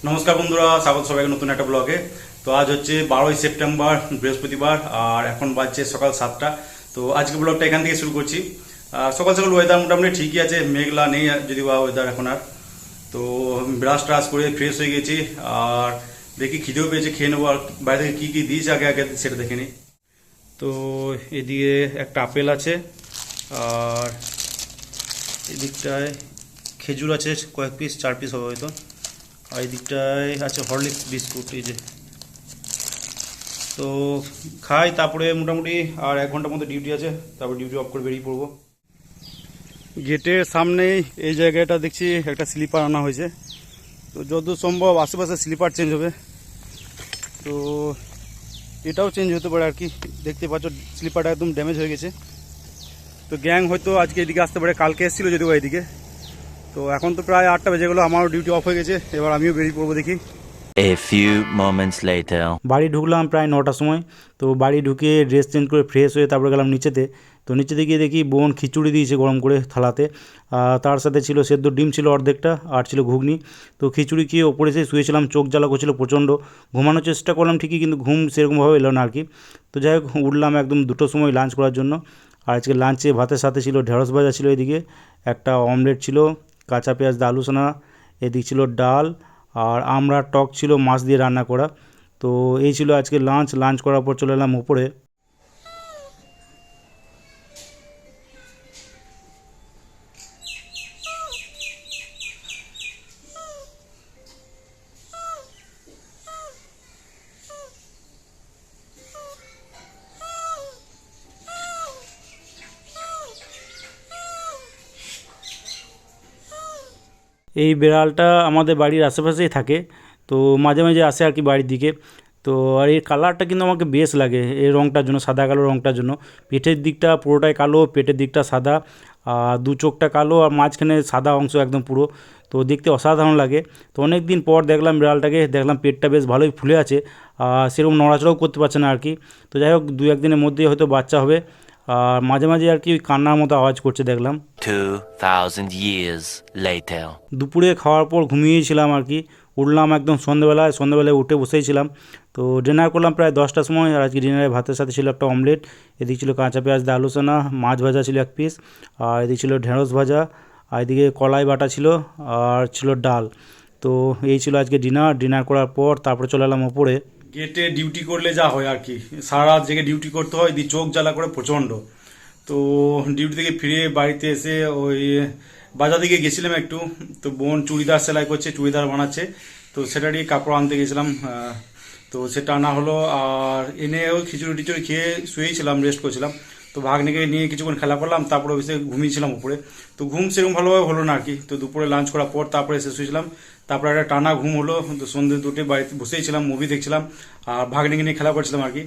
নমস্কার বন্ধুরা, স্বাগত সবাইকে নতুন একটা ব্লগে। তো আজ হচ্ছে 12ই সেপ্টেম্বর, বৃহস্পতিবার, আর এখন বাজছে সকাল 7টা। তো আজকে ব্লগটা এখান থেকে শুরু করছি। সকাল সকাল ওয়েদার মোটামুটি ঠিকই আছে, মেঘলা নেই যদি বা ওয়েদার এখন আর। তো ব্রাশ ট্রাশ করে ফ্রেশ হয়ে গেছি, আর দেখি খিদেও পেয়েছে, খেয়ে নেবো। আর বাইরে থেকে কী কী দিয়েছে আগে আগে সেটা দেখে নিই। তো এদিকে একটা আপেল আছে, আর এদিকটায় খেজুর আছে কয়েক পিস, 4 পিস হবে হয়তো। আর এই দিকটায় আছে হরলিক্স বিস্কুট, এই যে। তো খাই, তারপরে মোটামুটি আর 1 ঘন্টার মধ্যে ডিউটি আছে, তারপর ডিউটি অফ করে বেরিয়ে পড়বো। গেটের সামনেই এই জায়গাটা দেখছি একটা স্লিপার আনা হয়েছে। তো যত সম্ভব আশেপাশে স্লিপার চেঞ্জ হবে, তো এটাও চেঞ্জ হতে পারে আর কি। দেখতে পাচ্ছ স্লিপারটা একদম ড্যামেজ হয়ে গেছে। তো গ্যাং হয়তো আজকে এদিকে আসতে পারে, কালকে এসেছিলো যদিও এদিকে। তো এখন তো প্রায় 8টা বেজে গেলো, আমারও ডিউটি অফ হয়ে গেছে, এবার আমিও বেরিয়ে পড়বো দেখি। A few moments later. বাড়ি ঢুকলাম প্রায় 9টার সময়। তো বাড়ি ঢুকে ড্রেস চেঞ্জ করে ফ্রেশ হয়ে তারপরে গেলাম নিচেতে। তো নিচেতে গিয়ে দেখি বোন খিচুড়ি দিয়েছে গরম করে থালাতে। তার সাথে ছিল সেদ্ধ ডিম ছিল অর্ধেকটা, আর ছিল ঘুগনি। তো খিচুড়ি খেয়ে ওপরে এসে শুয়েছিলাম, চোখ জ্বালা করছিল প্রচণ্ড। ঘুমানোর চেষ্টা করলাম ঠিকই, কিন্তু ঘুম সেরকমভাবে এলো না আর কি। তো যাই হোক, উঠলাম একদম 2টোর সময় লাঞ্চ করার জন্য। আর আজকে লাঞ্চে ভাতের সাথে ছিল ঢেঁড়স ভাজা ছিল, এদিকে একটা অমলেট ছিল, কাঁচা পেঁয়াজ দিয়ে আলু সোনা, এদিক ছিল ডাল, আর আমড়ার টক ছিল মাছ দিয়ে রান্না করা। তো এই ছিল আজকে লাঞ্চ করার পর চলে এলাম উপরে। এই বিড়ালটা আমাদের বাড়ির আশেপাশেই থাকে, তো মাঝে মাঝে আসে আর কি বাড়ির দিকে। তো আর এর কালারটা কিন্তু আমাকে বেশ লাগে, এই রঙটার জন্য, সাদা কালো রঙটার জন্য। পিঠের দিকটা পুরোটাই কালো, পেটের দিকটা সাদা, আর দু চোখটা কালো, আর মাঝখানে সাদা অংশ একদম পুরো। তো দেখতে অসাধারণ লাগে। তো অনেক দিন পর দেখলাম বিড়ালটাকে, দেখলাম পেটটা বেশ ভালোই ফুলে আছে, আর সেরকম নড়াচড়াও করতে পারছে না আর কি। তো যাই হোক, 2-1 দিনের মধ্যেই হয়তো বাচ্চা হবে। আর মাঝে মাঝে আর কি ওই কান্নার মতো আওয়াজ করছে দেখলাম। 2000 years later. দুপুরে খাওয়ার পর ঘুমিয়েছিলাম আর কি। উঠলাম একদম সন্ধ্যেবেলায় উঠে বসেইছিলাম। তো ডিনার করলাম প্রায় 10টার সময়। আর আজকে ডিনারে ভাতের সাথে ছিল একটা অমলেট, এদিকে ছিল কাঁচা পেঁয়াজ দিয়ে আলু সোনা, মাছ ভাজা ছিল 1 পিস, আর এদিকে ছিল ঢেঁড়স ভাজা, আর এদিকে কলাই বাটা ছিল, আর ছিল ডাল। তো এই ছিল আজকে ডিনার করার পর তারপরে চলে এলাম ওপরে। গেটে ডিউটি করলে যা হয় আর কি, সারা রাত জেগে ডিউটি করতে হয়, দিয়ে চোখ জ্বালা করে প্রচণ্ড। তো ডিউটি থেকে ফিরে বাড়িতে এসে ওই বাজার দিকে গেছিলাম একটু। তো বোন চুড়িদার সেলাই করছে, চুড়িদার বানাচ্ছে, তো সেটা নিয়ে কাপড় আনতে গেছিলাম। তো সেটা আনা হলো, আর এনে ওই খিচুড়ি টিচুড়ি খেয়ে শুয়েছিলাম, রেস্ট করছিলাম। তো ভাগ্নিকে নিয়ে কিছুক্ষণ খেলা করলাম, তারপরে এসে ঘুমিয়েছিলাম উপরে। তো ঘুম সেরকম ভালোভাবে হলো না আর কি। তো দুপুরে লাঞ্চ করার পর তারপরে এসে শুয়েছিলাম, তারপরে একটা টানা ঘুম হলো। তো সন্ধ্যে 2টে বাড়িতে বসেই ছিলাম, মুভি দেখছিলাম, আর ভাগ্নিকে নিয়ে খেলা করছিলাম আর কি।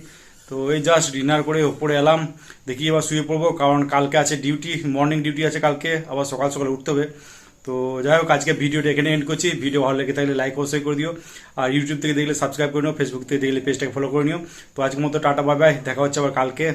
তো এই জাস্ট ডিনার করে উপরে এলাম, দেখি এবার শুয়ে পড়বো, কারণ কালকে আছে ডিউটি, মর্নিং ডিউটি আছে কালকে, আবার সকাল সকাল উঠতে হবে। তো যাই হোক, আজকে ভিডিওটা এখানে এন্ড করছি। ভিডিও ভালো লেগে থাকলে লাইক অবশ্যই করে দিও, আর ইউটিউব থেকে দেখলে সাবস্ক্রাইব করে নিও, ফেসবুক থেকে দেখলে পেজটাকে ফলো করে নিও। তো আজকের মতো টাটা, বাই বাই, দেখা হচ্ছে আবার কালকে।